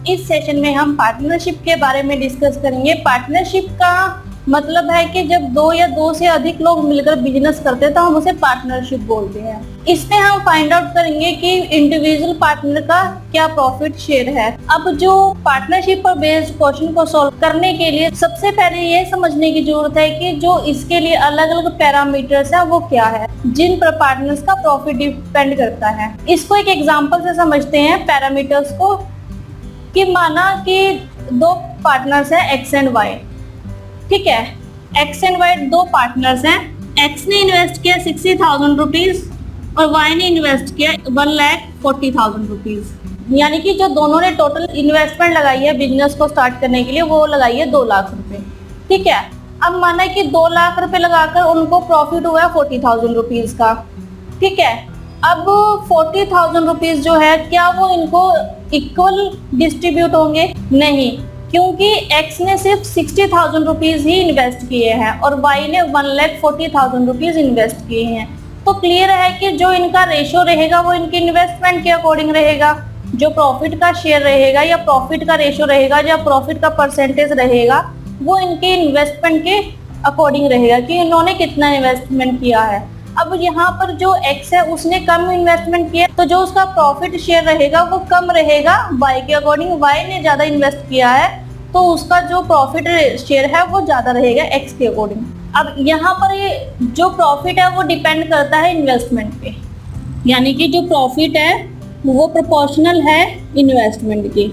इस सेशन में हम पार्टनरशिप के बारे में डिस्कस करेंगे। पार्टनरशिप का मतलब है कि जब दो या दो से अधिक लोग मिलकर बिजनेस करते हैं तो हम उसे पार्टनरशिप बोलते हैं। इसमें हम फाइंड आउट करेंगे कि इंडिविजुअल पार्टनर का क्या प्रॉफिट शेयर है। अब जो पार्टनरशिप पर बेस्ड क्वेश्चन को सॉल्व करने के लिए सबसे पहले ये समझने की जरूरत है कि जो इसके लिए अलग अलग पैरामीटर्स है वो क्या है जिन पर पार्टनर्स का प्रॉफिट डिपेंड करता है। इसको एक एग्जाम्पल से समझते हैं पैरामीटर्स को, कि माना कि दो पार्टनर्स हैं एक्स एंड वाई। ठीक है, एक्स एंड वाई दो पार्टनर्स हैं। एक्स ने इन्वेस्ट किया 60,000 रुपीज और वाई ने इन्वेस्ट किया 1,40,000 रुपीज। यानी कि जो दोनों ने टोटल इन्वेस्टमेंट लगाई है बिजनेस को स्टार्ट करने के लिए वो लगाई है 2 लाख रुपए। ठीक है, अब माना कि 2 लाख रुपए लगाकर उनको प्रॉफिट हुआ है 40,000 रुपीज का। ठीक है, अब 40,000 रुपीज जो है क्या वो इनको इक्वल डिस्ट्रीब्यूट होंगे? नहीं, क्योंकि एक्स ने सिर्फ 60,000 रुपीज ही इन्वेस्ट किए हैं और वाई ने 1,40,000 रुपीज इन्वेस्ट किए हैं। तो क्लियर है कि जो इनका रेशियो रहेगा वो इनके इन्वेस्टमेंट के अकॉर्डिंग रहेगा। जो प्रॉफिट का शेयर रहेगा या प्रॉफिट का रेशियो रहेगा या प्रॉफिट का परसेंटेज रहेगा वो इनके इन्वेस्टमेंट के अकॉर्डिंग रहेगा कि इन्होंने कितना इन्वेस्टमेंट किया है। अब यहाँ पर जो एक्स है उसने कम इन्वेस्टमेंट किया तो जो उसका प्रॉफिट शेयर रहेगा वो कम रहेगा वाई के अकॉर्डिंग। वाई ने ज्यादा इन्वेस्ट किया है तो उसका जो प्रॉफिट शेयर है वो ज्यादा रहेगा एक्स के अकॉर्डिंग। अब यहाँ पर ये जो प्रॉफिट है वो डिपेंड करता है इन्वेस्टमेंट पे, यानी कि जो प्रॉफिट है वो प्रोपोर्शनल है इन्वेस्टमेंट की।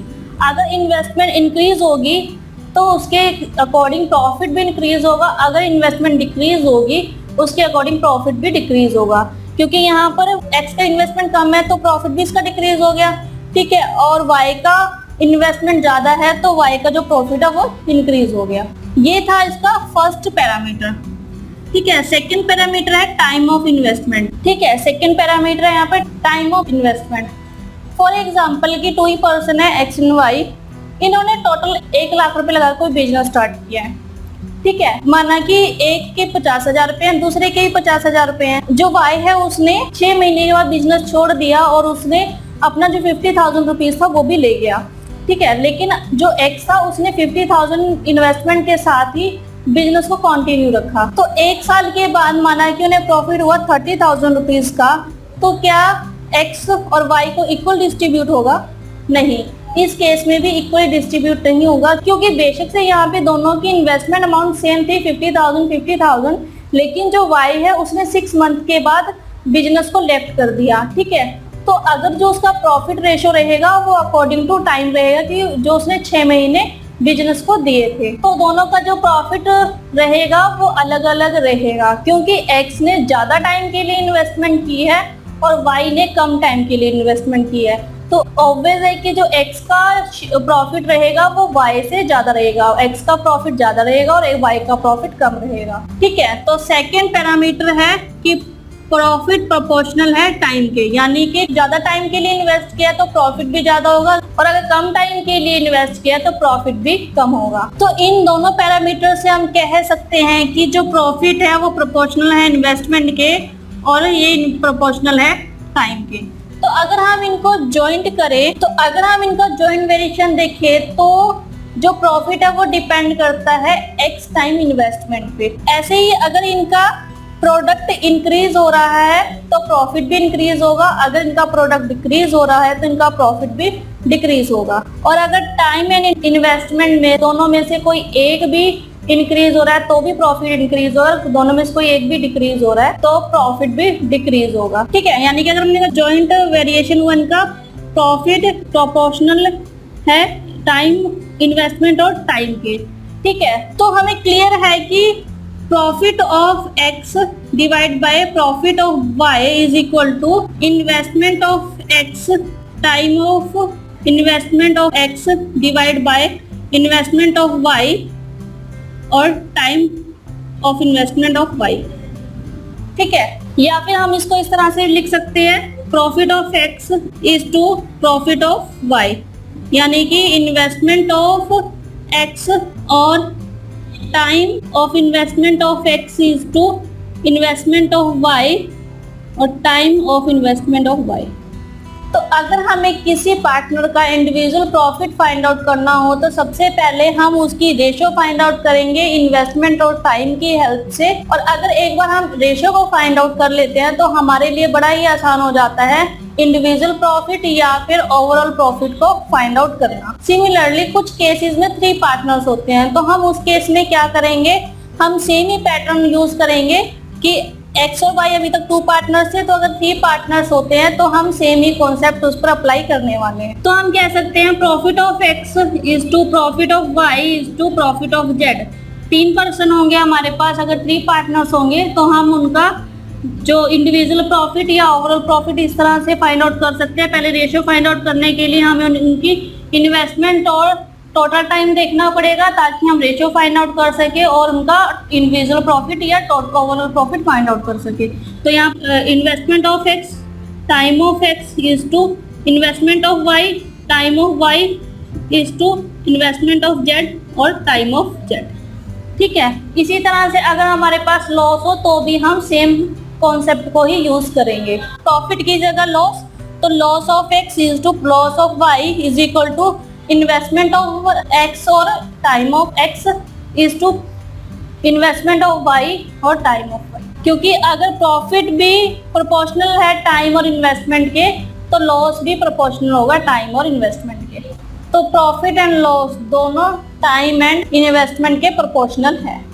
अगर इन्वेस्टमेंट इंक्रीज होगी तो उसके अकॉर्डिंग प्रॉफिट भी इंक्रीज होगा, अगर इन्वेस्टमेंट डिक्रीज होगी उसके अकॉर्डिंग प्रॉफिट भी डिक्रीज होगा। क्योंकि यहाँ पर एक्स का इन्वेस्टमेंट कम है तो प्रॉफिट भी इसका डिक्रीज हो गया। ठीक है, और वाई का इन्वेस्टमेंट ज्यादा है तो वाई का जो प्रॉफिट है वो इंक्रीज हो गया। ये था इसका फर्स्ट पैरामीटर। ठीक है, सेकंड पैरामीटर है टाइम ऑफ इन्वेस्टमेंट। ठीक है, सेकंड पैरामीटर है यहाँ पे time of investment. For example की 2 पर्सन है एक्स एंड वाई, इन्होंने टोटल 1 लाख रुपए लगा कोई बिजनेस स्टार्ट किया है। ठीक है, माना कि एक के 50,000 रुपए हैं, दूसरे के ही 50,000 रुपए हैं। जो वाई है उसने 6 महीने के बाद बिजनेस छोड़ दिया और उसने अपना जो 50,000 रुपीज था वो भी ले गया। ठीक है, लेकिन जो एक्स था उसने 50,000 इन्वेस्टमेंट के साथ ही बिजनेस को कंटिन्यू रखा। तो 1 साल के बाद माना कि उन्हें प्रॉफिट हुआ 30,000 रुपीज का, तो क्या एक्स और वाई को इक्वल डिस्ट्रीब्यूट होगा? नहीं, इस केस में भी इक्वली डिस्ट्रीब्यूट नहीं होगा, क्योंकि बेशक से यहाँ पे दोनों की इन्वेस्टमेंट अमाउंट सेम थी 50,000, लेकिन जो वाई है उसने 6 मंथ के बाद बिजनेस को लेफ्ट कर दिया। ठीक है, तो अगर जो उसका प्रॉफिट रेशियो रहेगा वो अकॉर्डिंग टू टाइम रहेगा कि जो उसने 6 महीने बिजनेस को दिए थे, तो दोनों का जो प्रॉफिट रहेगा वो अलग अलग रहेगा, क्योंकि एक्स ने ज्यादा टाइम के लिए इन्वेस्टमेंट की है और वाई ने कम टाइम के लिए इन्वेस्टमेंट की है। तो ऑब्वियस है कि जो एक्स का प्रॉफिट रहेगा वो वाई से ज्यादा रहेगा, एक्स का प्रॉफिट ज्यादा रहेगा और वाई का प्रॉफिट कम रहेगा। ठीक है, तो सेकेंड पैरामीटर है कि प्रॉफिट प्रोपोर्शनल है टाइम के, यानी कि ज्यादा टाइम के लिए इन्वेस्ट किया तो प्रॉफिट भी ज्यादा होगा और अगर कम टाइम के लिए इन्वेस्ट किया तो प्रॉफिट भी कम होगा। तो इन दोनों पैरामीटर से हम कह सकते हैं कि जो प्रॉफिट है वो प्रोपोर्शनल है इन्वेस्टमेंट के और ये प्रोपोर्शनल है टाइम के। तो अगर हम इनको ज्वाइंट करें, तो अगर हम इनका ज्वाइंट वेरिएशन देखें तो जो प्रॉफिट है वो डिपेंड करता है एक्स टाइम इन्वेस्टमेंट पे। ऐसे ही अगर इनका प्रोडक्ट इंक्रीज हो रहा है तो प्रॉफिट भी इंक्रीज होगा, अगर इनका प्रोडक्ट डिक्रीज हो रहा है तो इनका प्रॉफिट भी डिक्रीज होगा। और अगर टाइम एंड इन्वेस्टमेंट में दोनों में से कोई एक भी इंक्रीज हो रहा है तो भी प्रॉफिट इंक्रीज हो रहा है, दोनों में से कोई एक भी डिक्रीज हो रहा है तो प्रॉफिट भी डिक्रीज होगा। ठीक है, यानी कि अगर हमने जॉइंट वेरिएशन हुआ इनका प्रॉफिट प्रोपोर्शनल है टाइम इन्वेस्टमेंट और टाइम के। ठीक है, तो हमें क्लियर है कि profit of x divide by profit of Y is equal to investment of x time of investment of x divide by investment of y और time of investment of y. ठीक है, या फिर हम इसको इस तरह से लिख सकते हैं profit of x is to profit of y, यानी कि इन्वेस्टमेंट ऑफ एक्स और time of investment of x is to investment of y और time of investment of y. तो अगर हमें किसी पार्टनर का इंडिविजुअल प्रॉफिट फाइंड आउट करना हो तो सबसे पहले हम उसकी रेशियो फाइंड आउट करेंगे इन्वेस्टमेंट और टाइम की हेल्प से। और अगर एक बार हम रेशियो को फाइंड आउट कर लेते हैं तो हमारे लिए बड़ा ही आसान हो जाता है इंडिविजुअल प्रॉफिट या फिर ओवरऑल प्रॉफिट को फाइंड आउट करना। सिमिलरली कुछ केसेस में 3 पार्टनर्स होते हैं, तो हम उस केस में क्या करेंगे, हम सेम ही पैटर्न यूज करेंगे कि एक्स और वाई अभी तक 2 पार्टनर्स थे, तो अगर 3 पार्टनर्स होते हैं तो हम सेम ही कॉन्सेप्ट उस पर अप्लाई करने वाले हैं। तो हम कह सकते हैं profit of x is to profit of Y is to profit of Z. 3 person होंगे हमारे पास, अगर 3 पार्टनर्स होंगे तो हम उनका जो इंडिविजुअल प्रॉफिट या ओवरऑल प्रॉफिट इस तरह से फाइंड आउट कर सकते हैं। पहले रेशियो फाइंड आउट करने के लिए हमें उनकी इन्वेस्टमेंट और टोटल टाइम देखना पड़ेगा ताकि हम रेशियो फाइंड आउट कर सके और उनका इंडिविजुअल प्रॉफिट या total overall profit find out कर सके। तो यहाँ investment of x time of x is to investment of Y time of Y is to investment of Z और टाइम ऑफ जेड। ठीक है, इसी तरह से अगर हमारे पास लॉस हो तो भी हम सेम कॉन्सेप्ट को ही यूज करेंगे। प्रॉफिट की जगह लॉस, तो loss of x is to loss of Y is equal to investment of x और time of x is to investment of y और टाइम ऑफ वाई। क्योंकि अगर प्रॉफिट भी प्रोपोर्शनल है टाइम और इन्वेस्टमेंट के तो लॉस भी प्रोपोर्शनल होगा टाइम और इन्वेस्टमेंट के। तो प्रॉफिट एंड लॉस दोनों टाइम एंड इन्वेस्टमेंट के प्रोपोर्शनल है।